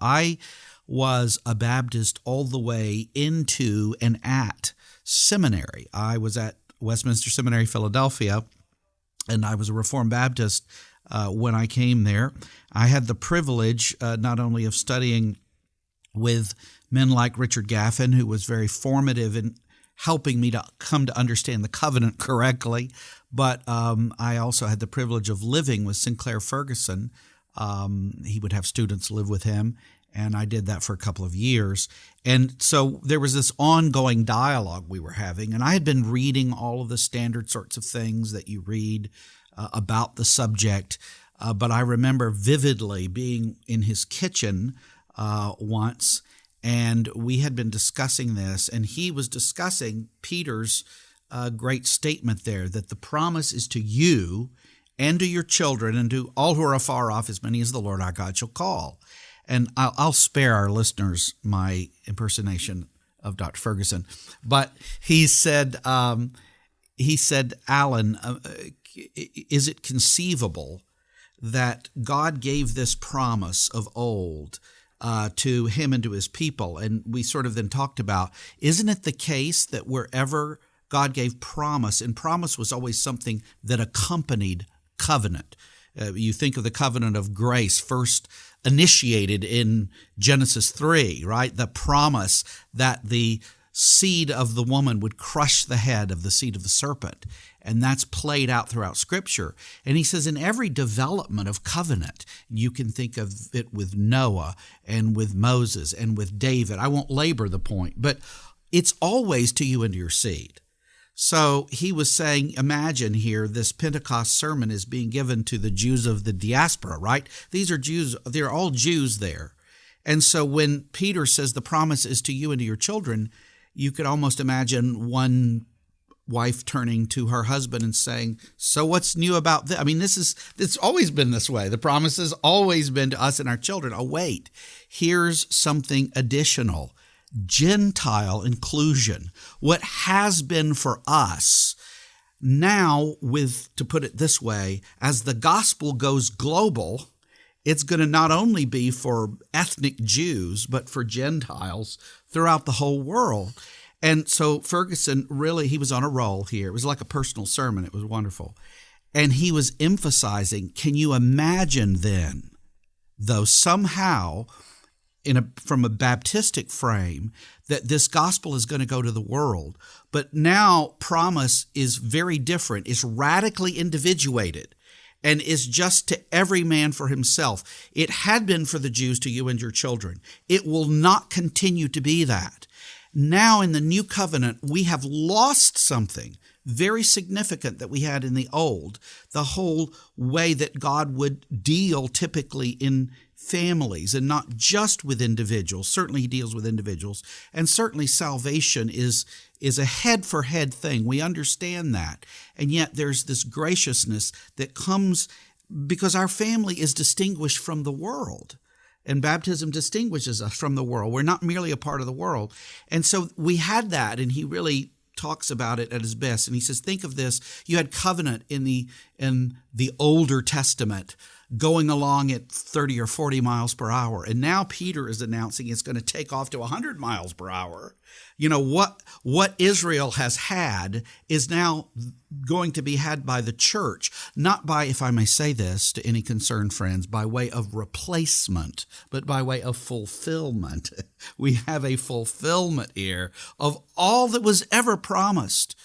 I was a Baptist all the way into and at seminary. I was at Westminster Seminary, Philadelphia, and I was a Reformed Baptist when I came there. I had the privilege not only of studying with men like Richard Gaffin, who was very formative in helping me to come to understand the covenant correctly, but I also had the privilege of living with Sinclair Ferguson. He would have students live with him, and I did that for a couple of years. And so there was this ongoing dialogue we were having, and I had been reading all of the standard sorts of things that you read about the subject, but I remember vividly being in his kitchen once, and we had been discussing this, and he was discussing Peter's great statement there, that the promise is to you and to your children and to all who are afar off, as many as the Lord our God shall call. And I'll spare our listeners my impersonation of Dr. Ferguson, but he said, Alan, is it conceivable that God gave this promise of old to him and to his people? And we sort of then talked about, isn't it the case that wherever God gave promise, and promise was always something that accompanied covenant. You think of the covenant of grace first initiated in Genesis 3, right? The promise that the seed of the woman would crush the head of the seed of the serpent. And that's played out throughout Scripture. And he says in every development of covenant, you can think of it with Noah and with Moses and with David. I won't labor the point, but it's always to you and to your seed. So he was saying, imagine here, this Pentecost sermon is being given to the Jews of the diaspora, right? These are Jews, they're all Jews there. And so when Peter says the promise is to you and to your children, you could almost imagine one wife turning to her husband and saying, so what's new about this? I mean, it's always been this way. The promise has always been to us and our children. Oh, wait, here's something additional. Gentile inclusion. What has been for us now, to put it this way, as the gospel goes global, it's going to not only be for ethnic Jews, but for Gentiles throughout the whole world. And so Ferguson he was on a roll here. It was like a personal sermon. It was wonderful. And he was emphasizing, can you imagine then, though somehow from a Baptistic frame, that this gospel is going to go to the world. But now promise is very different. It's radically individuated and is just to every man for himself. It had been for the Jews, to you and your children. It will not continue to be that. Now in the new covenant, we have lost something very significant that we had in the old, the whole way that God would deal typically in families and not just with individuals. Certainly he deals with individuals, and certainly salvation is a head-for-head thing. We understand that, and yet there's this graciousness that comes because our family is distinguished from the world. And baptism distinguishes us from the world. We're not merely a part of the world. And so we had that, and he really talks about it at his best. And he says, think of this. You had covenant in the Older Testament going along at 30 or 40 miles per hour. And now Peter is announcing it's going to take off to 100 miles per hour. You know, what Israel has had is now going to be had by the church, not by, if I may say this to any concerned friends, by way of replacement, but by way of fulfillment. We have a fulfillment here of all that was ever promised.